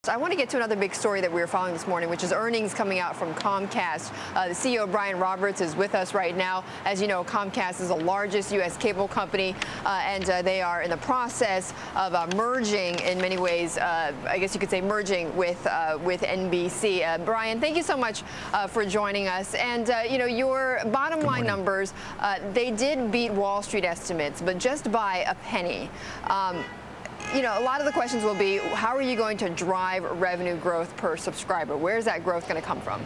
I want to get to another big story that we were following this morning, which is earnings coming out from Comcast. The CEO, Brian Roberts, is with us right now. As you know, Comcast is the largest U.S. cable company, and they are in the process of merging, in many ways, I guess you could say merging with NBC. Brian, thank you so much for joining us. And, you know, your bottom line numbers, they did beat Wall Street estimates, but just by a penny. You know, a lot of the questions will be, how are you going to drive revenue growth per subscriber? Where's that growth going to come from?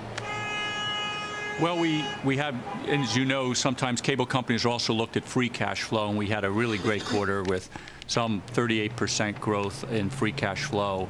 Well, we have, as you know, sometimes cable companies also looked at free cash flow, and we had a really great quarter with some 38% growth in free cash flow.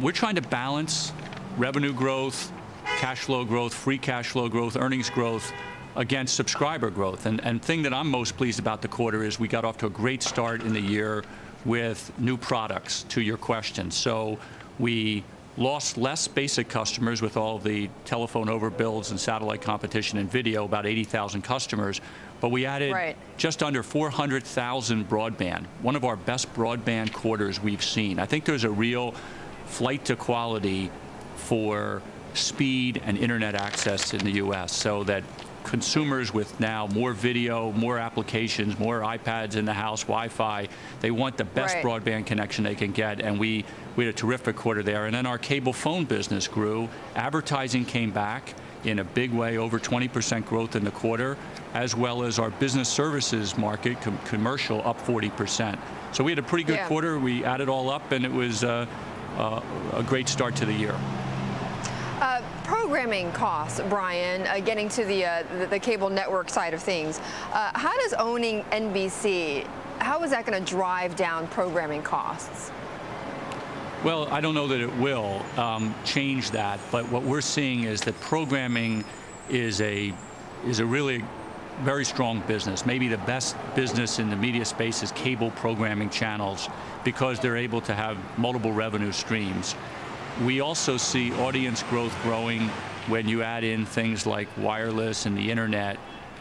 We're trying to balance revenue growth, cash flow growth, free cash flow growth, earnings growth against subscriber growth. And the thing that I'm most pleased about the quarter is we got off to a great start in the year with new products, to your question. So we lost less basic customers with all the telephone overbuilds and satellite competition and video, about 80,000 customers. But we added just under 400,000 broadband, one of our best broadband quarters we've seen. I think there's a real flight to quality for speed and internet access in the U.S. so that consumers with now more video, more applications, more iPads in the house, Wi-Fi, they want the best broadband connection they can get, and we had a terrific quarter there. And then our cable phone business grew. Advertising came back in a big way, over 20% growth in the quarter, as well as our business services market, commercial, up 40%. So we had a pretty good quarter. We added all up, and it was a great start to the year. Programming costs, Brian, getting to the cable network side of things. How does owning NBC, how is that going to drive down programming costs? Well, I don't know that it will change that, but what we're seeing is that programming is a really very strong business. Maybe the best business in the media space is cable programming channels, because they're able to have multiple revenue streams. We also see audience growth growing when you add in things like wireless and the internet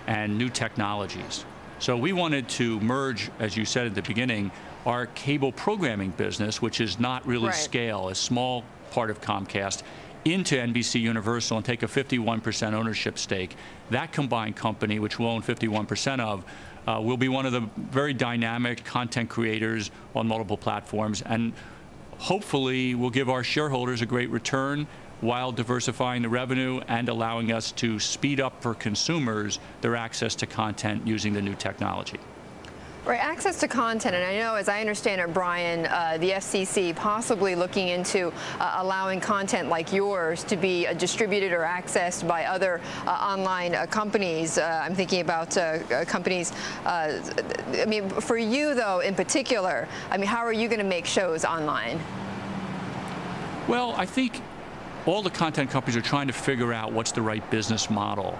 and new technologies. So we wanted to merge, as you said at the beginning, our cable programming business, which is not really scale, a small part of Comcast, into NBC Universal and take a 51% ownership stake. That combined company, which we'll own 51% of, will be one of the very dynamic content creators on multiple platforms, and hopefully will give our shareholders a great return while diversifying the revenue and allowing us to speed up for consumers their access to content using the new technology. Right, access to content, and I know, as I understand it, Brian, the FCC possibly looking into allowing content like yours to be distributed or accessed by other online companies. I'm thinking about companies. I mean, for you, though, in particular, I mean, how are you going to make shows online? Well, I think all the content companies are trying to figure out what's the right business model.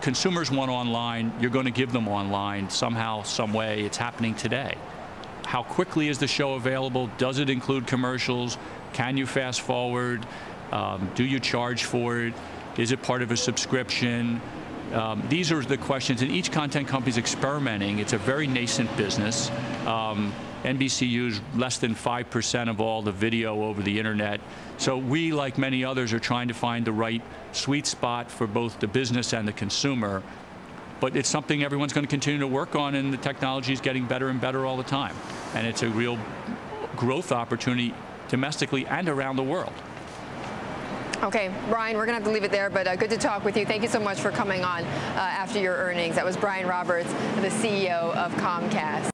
Consumers want online, you're going to give them online somehow, some way. It's happening today. How quickly is the show available? Does it include commercials? Can you fast forward? Do you charge for it? Is it part of a subscription? These are the questions, and each content company is experimenting. It's a very nascent business. NBC used less than 5% of all the video over the internet. So we, like many others, are trying to find the right sweet spot for both the business and the consumer. But it's something everyone's going to continue to work on, and the technology is getting better and better all the time. And it's a real growth opportunity domestically and around the world. Okay, Brian, we're going to have to leave it there, but good to talk with you. Thank you so much for coming on after your earnings. That was Brian Roberts, the CEO of Comcast.